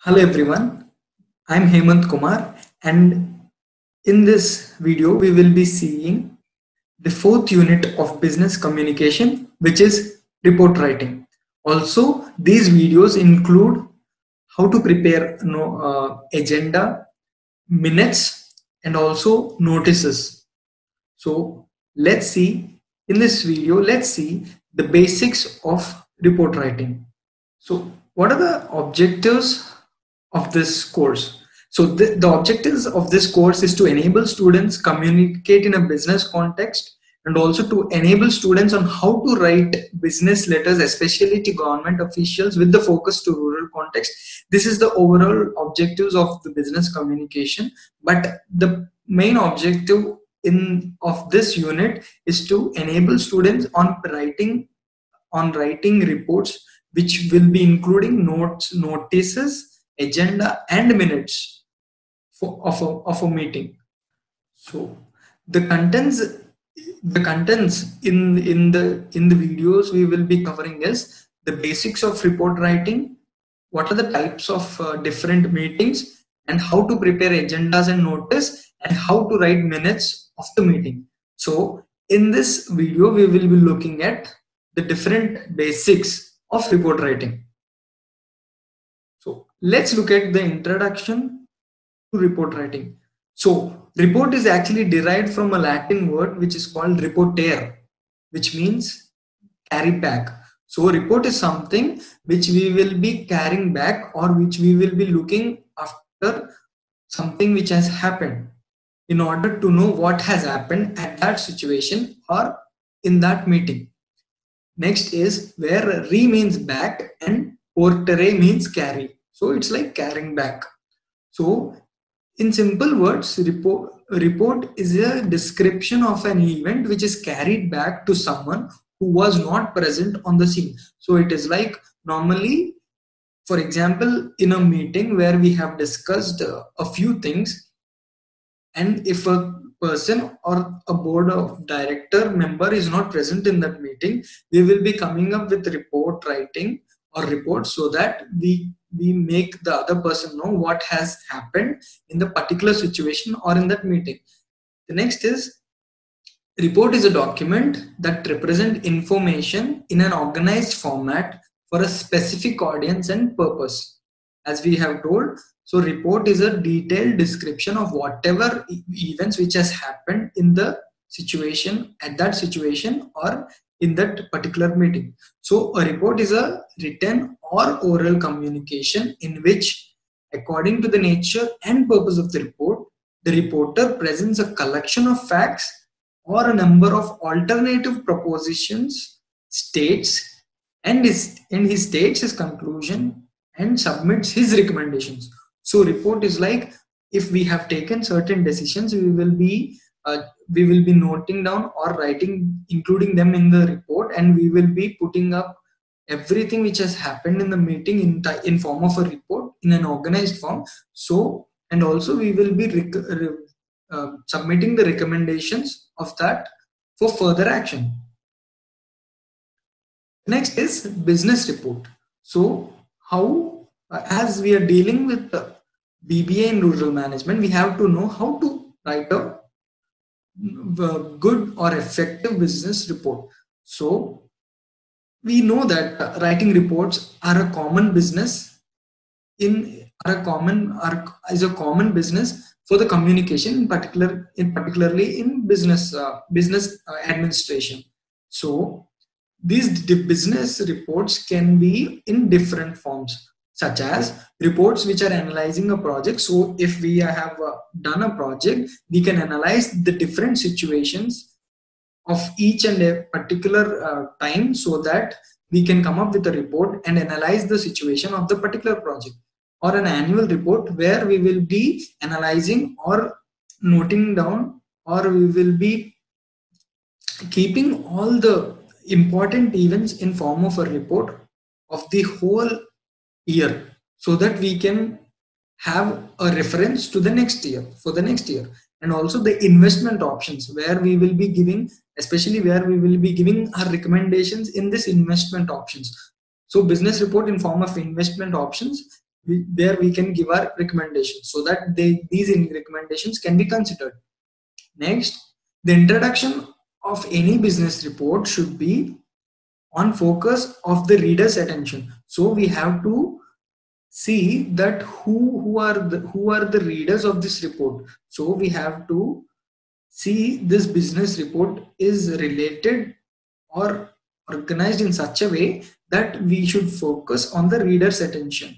Hello everyone, I'm Hemant Kumar, and in this video we will be seeing the fourth unit of business communication, which is report writing. Also, these videos include how to prepare agenda, minutes, and also notices. So let's see in this video, let's see the basics of report writing. So, what are the objectives of this course? So, the objectives of this course is to enable students communicate in a business context and also to enable students on how to write business letters, especially to government officials with the focus to rural context. This is the overall objectives of the business communication, but the main objective in of this unit is to enable students on writing reports which will be including notes, notices, agenda, and minutes of a meeting. So the contents, the contents in the videos we will be covering is the basics of report writing, what are the types of different meetings, and how to prepare agendas and notice, and how to write minutes of the meeting. So in this video we will be looking at the different basics of report writing. So let's look at the introduction to report writing. So report is actually derived from a Latin word which is called reportere, which means carry back. So report is something which we will be carrying back, or which we will be looking after something which has happened, in order to know what has happened at that situation or in that meeting. Next is where re means back and portere means carry. So it's like carrying back. So in simple words, report is a description of an event which is carried back to someone who was not present on the scene. So it is like normally, for example, in a meeting where we have discussed a few things, and if a person or a board of director member is not present in that meeting, we will be coming up with report writing or report, so that we make the other person know what has happened in the particular situation or in that meeting. The next is, report is a document that represent information in an organized format for a specific audience and purpose. As we have told, so report is a detailed description of whatever events which has happened in the situation, at that situation, or in that particular meeting. So a report is a written or oral communication in which, according to the nature and purpose of the report, the reporter presents a collection of facts or a number of alternative propositions, states, and he states his conclusion and submits his recommendations. So report is like, if we have taken certain decisions, we will be noting down or writing, including them in the report, and we will be putting up everything which has happened in the meeting in form of a report in an organized form. So, and also we will be submitting the recommendations of that for further action. Next is business report. So how, as we are dealing with the BBA in rural management, we have to know how to write a good or effective business report. So we know that writing reports are a common business is a common business for the communication, particularly in business administration. So these business reports can be in different forms, such as reports which are analyzing a project. So if we have done a project, we can analyze the different situations of each and a particular time, so that we can come up with a report and analyze the situation of the particular project. Or an annual report where we will be analyzing or noting down, or we will be keeping all the important events in form of a report of the whole year, so that we can have a reference to the next year, for the next year. And also the investment options, where we will be giving, especially where we will be giving our recommendations in this investment options. So business report in form of investment options where we can give our recommendations so that these recommendations can be considered. Next, the introduction of any business report should be on focus of the reader's attention. So we have to see that who are the readers of this report. So we have to see this business report is related or organized in such a way that we should focus on the reader's attention.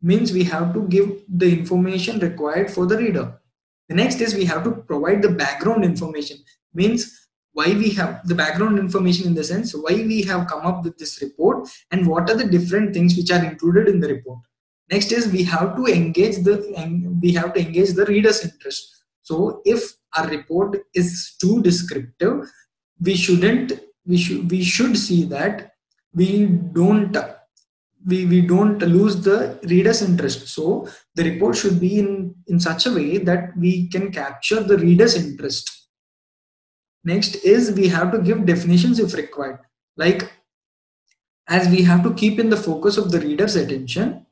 Means we have to give the information required for the reader. The next is we have to provide the background information. Means why we have the background information, in the sense why we have come up with this report and what are the different things which are included in the report. Next is we have to engage the reader's interest. So if our report is too descriptive, we should see that we don't lose the reader's interest. So the report should be in such a way that we can capture the reader's interest. Next is we have to give definitions if required. Like, as we have to keep in the focus of the reader's attention.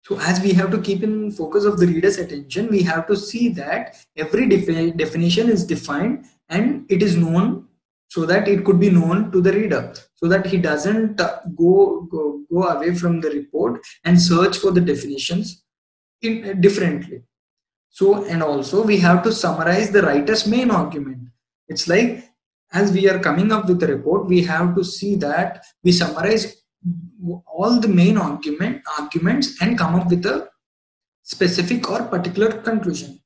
So as we have to keep in focus of the reader's attention, we have to see that every definition is defined and it is known, so that it could be known to the reader, so that he doesn't go away from the report and search for the definitions differently. So, and also we have to summarize the writer's main argument. It's like, as we are coming up with the report, we have to see that we summarize all the main arguments and come up with a specific or particular conclusion.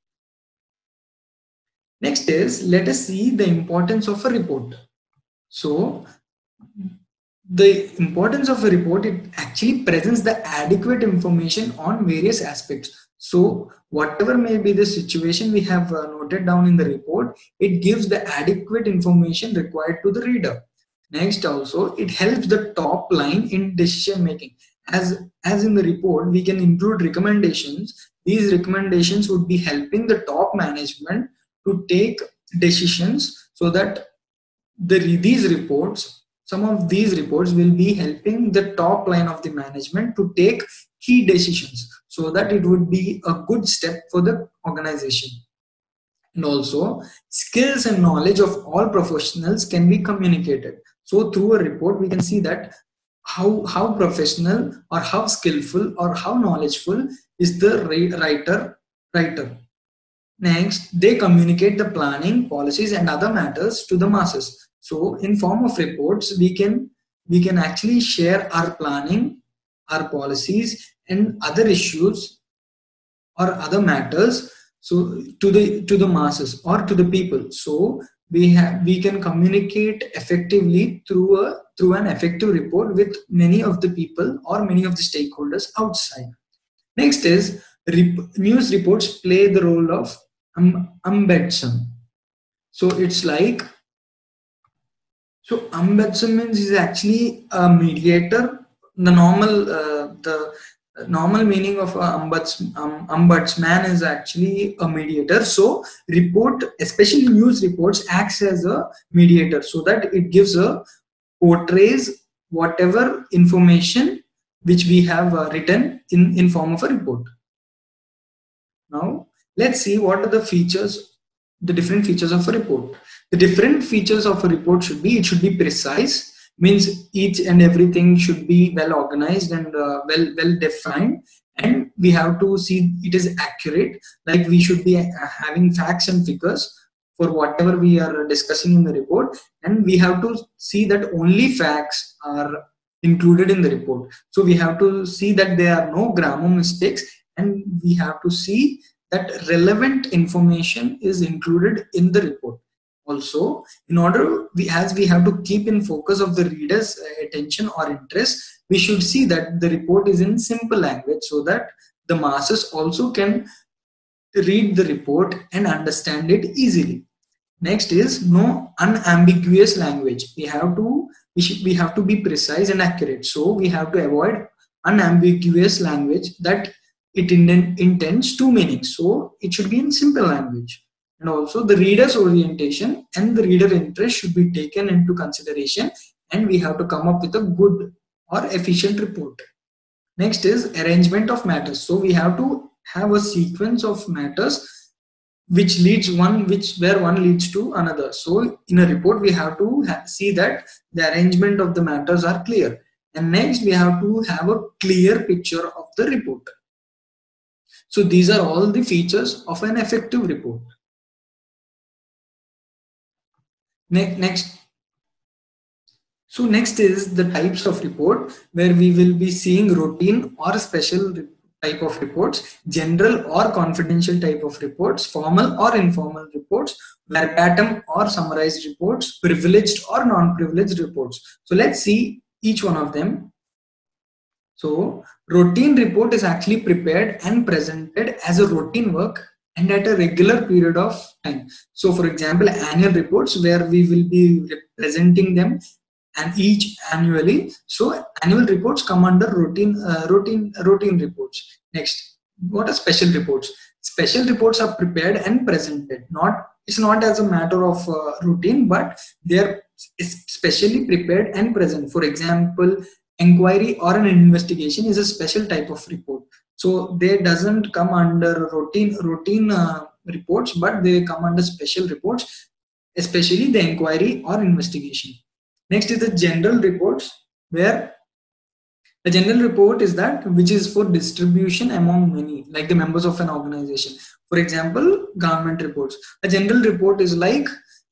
Next is, let us see the importance of a report. So the importance of a report, it actually presents the adequate information on various aspects. So whatever may be the situation we have noted down in the report, it gives the adequate information required to the reader. Next, also it helps the top line in decision making. As in the report we can include recommendations. These recommendations would be helping the top management to take decisions, so that some of these reports will be helping the top line of the management to take key decisions, so that it would be a good step for the organization. And also, skills and knowledge of all professionals can be communicated. So through a report we can see that how professional or how skillful or how knowledgeable is the writer. Next, they communicate the planning, policies and other matters to the masses. So in form of reports, we can actually share our planning, our policies and other issues or other matters, so to the masses or to the people. So we can communicate effectively through an effective report with many of the people or many of the stakeholders outside. Next is news reports play the role of ombudsman. So it's like, so ombudsman means is actually a mediator. The normal meaning of ombudsman is actually a mediator. So report, especially news reports, acts as a mediator, so that it portrays whatever information which we have written in form of a report. Now let's see what are the different features of a report. The different features of a report should be, it should be precise, means each and everything should be well organized and well defined, and we have to see it is accurate, like we should be having facts and figures for whatever we are discussing in the report, and we have to see that only facts are included in the report. So we have to see that there are no grammar mistakes, and we have to see that relevant information is included in the report. Also, in order, as we have to keep in focus of the reader's attention or interest, we should see that the report is in simple language, so that the masses also can read the report and understand it easily. Next is no unambiguous language. We have to be precise and accurate. So we have to avoid unambiguous language that it intends two meanings. So it should be in simple language. And also the reader's orientation and the reader interest should be taken into consideration, and we have to come up with a good or efficient report. Next is arrangement of matters. So we have to have a sequence of matters which leads where one leads to another. So in a report we have to see that the arrangement of the matters are clear. And next we have to have a clear picture of the report. So these are all the features of an effective report. Next. So next is the types of report, where we will be seeing routine or special type of reports, general or confidential type of reports, formal or informal reports, verbatim or summarized reports, privileged or non-privileged reports. So let's see each one of them. So routine report is actually prepared and presented as a routine work and at a regular period of time. So for example, annual reports, where we will be presenting them and each annually. So annual reports come under routine reports. Next, what are special reports? Special reports are prepared and presented. It's not as a matter of routine, but they are specially prepared and present. For example, inquiry or an investigation is a special type of report. So they doesn't come under routine reports, but they come under special reports, especially the inquiry or investigation. Next is the general reports, where a general report is that which is for distribution among many, like the members of an organization. For example, government reports. A general report is like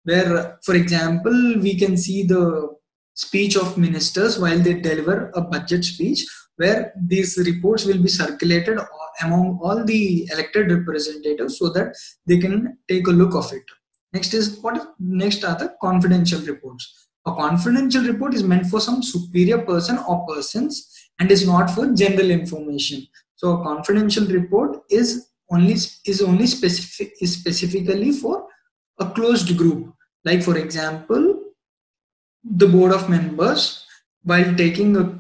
where, for example, we can see the speech of ministers while they deliver a budget speech, where these reports will be circulated among all the elected representatives so that they can take a look of it. Next are the confidential reports. A confidential report is meant for some superior person or persons and is not for general information. So a confidential report is specifically for a closed group. Like for example, the board of members, while taking a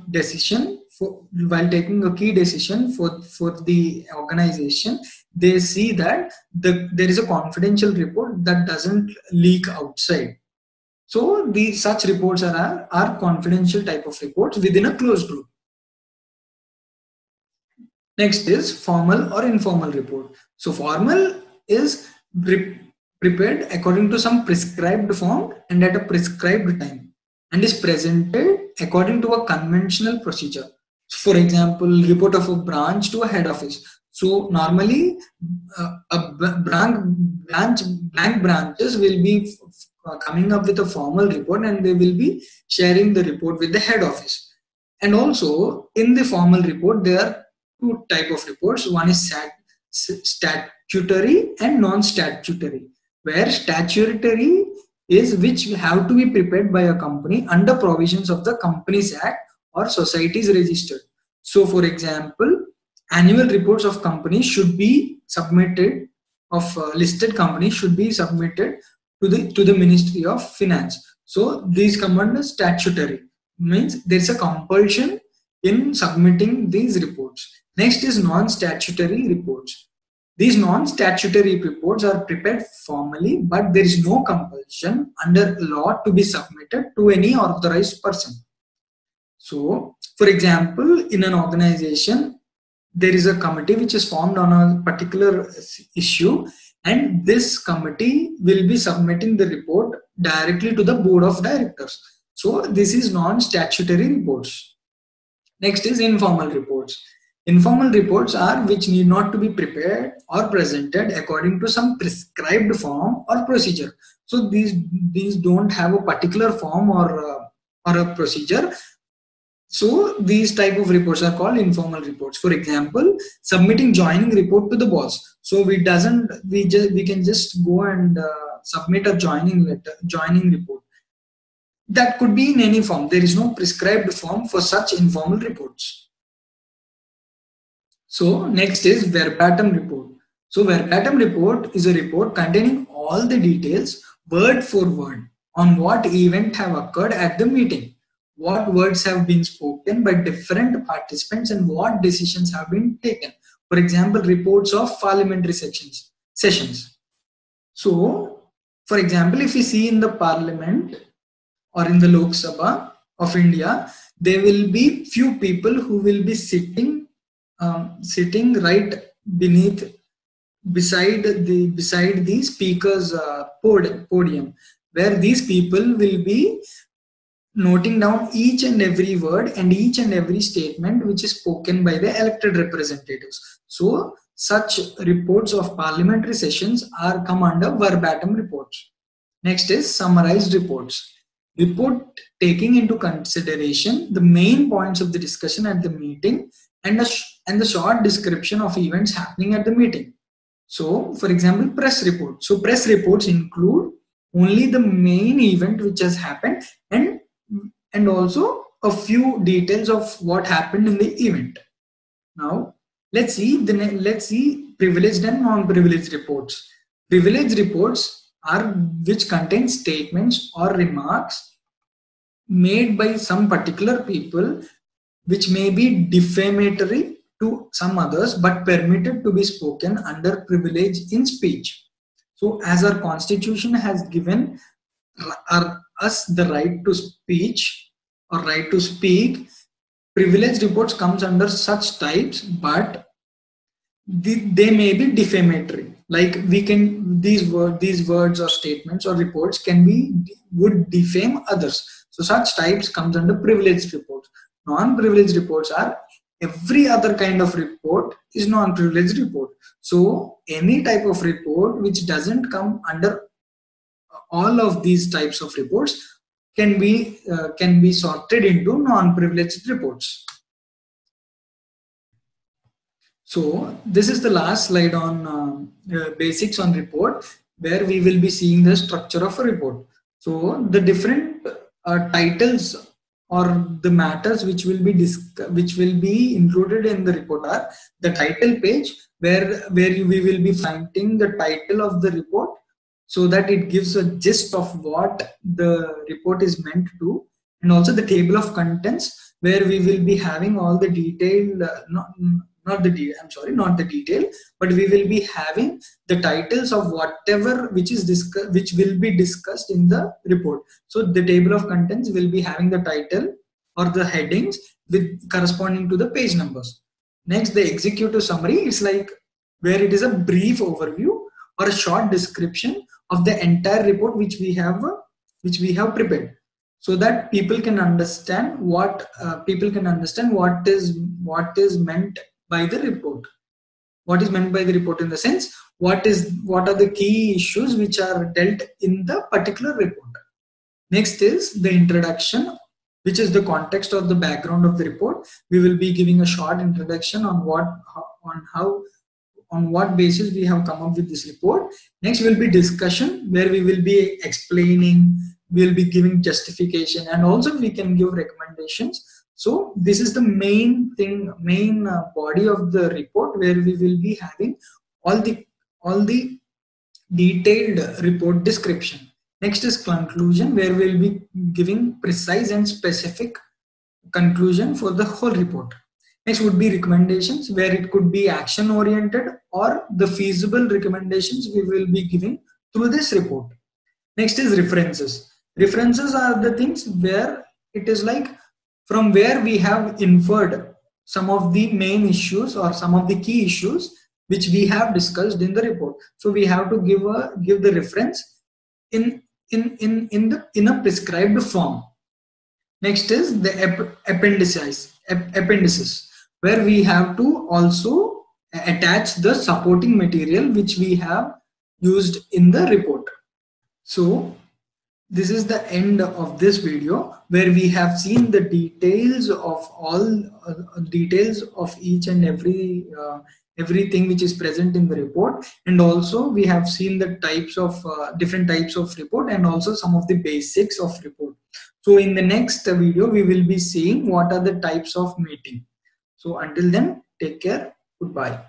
key decision for the organization, they see that there is a confidential report that doesn't leak outside. So such reports are confidential type of reports within a closed group. Next is formal or informal report. So formal is prepared according to some prescribed form and at a prescribed time, and is presented according to a conventional procedure. For example, report of a branch to a head office. So normally branches will be coming up with a formal report, and they will be sharing the report with the head office. And also in the formal report, there are two type of reports. One is statutory and non-statutory, where statutory is which have to be prepared by a company under provisions of the Companies Act or societies registered. So for example, annual reports of companies should be submitted, of listed companies should be submitted to the Ministry of Finance. So these come under statutory, means there is a compulsion in submitting these reports. Next is non-statutory reports. These non-statutory reports are prepared formally, but there is no compulsion under law to be submitted to any authorized person. So, for example, in an organization, there is a committee which is formed on a particular issue, and this committee will be submitting the report directly to the board of directors. So, this is non-statutory reports. Next is informal reports. Informal reports are which need not to be prepared or presented according to some prescribed form or procedure. So these don't have a particular form or a procedure. So these type of reports are called informal reports. For example, submitting joining report to the boss. So we can just go and submit a joining report. That could be in any form. There is no prescribed form for such informal reports. So next is verbatim report. So verbatim report is a report containing all the details word for word on what event have occurred at the meeting, what words have been spoken by different participants, and what decisions have been taken. For example, reports of parliamentary sessions. So for example, if we see in the parliament or in the Lok Sabha of India, there will be few people who will be sitting right beneath beside the speaker's podium, where these people will be noting down each and every word and each and every statement which is spoken by the elected representatives. So such reports of parliamentary sessions are come under verbatim reports. Next is summarized reports. Report taking into consideration the main points of the discussion at the meeting and the short description of events happening at the meeting. So, for example, press report. So, press reports include only the main event which has happened and also a few details of what happened in the event. Now, let's see privileged and non-privileged reports. Privileged reports are which contain statements or remarks made by some particular people which may be defamatory to some others but permitted to be spoken under privilege in speech. So as our constitution has given us the right to speech or right to speak, privileged reports comes under such types, but they may be defamatory. Like these words or statements or reports would defame others. So such types comes under privileged reports. Non-privileged reports are every other kind of report is non-privileged report. So any type of report which doesn't come under all of these types of reports can be sorted into non-privileged reports. So this is the last slide on basics on report, where we will be seeing the structure of a report. So the different titles or the matters which will be included in the report are the title page, where we will be finding the title of the report, so that it gives a gist of what the report is meant to, and also the table of contents, where we will be having all the detailed not the detail, but we will be having the titles of whatever which will be discussed in the report. So the table of contents will be having the title or the headings with corresponding to the page numbers. Next, the executive summary is like where it is a brief overview or a short description of the entire report which we have prepared, so that people can understand what is meant by the report. What is meant by the report in the sense, what are the key issues which are dealt in the particular report. Next is the introduction, which is the context or the background of the report. We will be giving a short introduction on what basis we have come up with this report. Next will be discussion, where we will be explaining, we will be giving justification, and also we can give recommendations. So this is the main body of the report, where we will be having all the detailed report description. Next is conclusion, where we will be giving precise and specific conclusion for the whole report. Next would be recommendations, where it could be action oriented or the feasible recommendations we will be giving through this report. Next is references. References are the things where it is like from where we have inferred some of the main issues or some of the key issues which we have discussed in the report. So we have to give the reference in a prescribed form. Next is the appendices, where we have to also attach the supporting material which we have used in the report. So this is the end of this video, where we have seen the details of each and everything which is present in the report, and also we have seen the different types of report, and also some of the basics of report. So in the next video we will be seeing what are the types of meeting. So until then, take care, goodbye.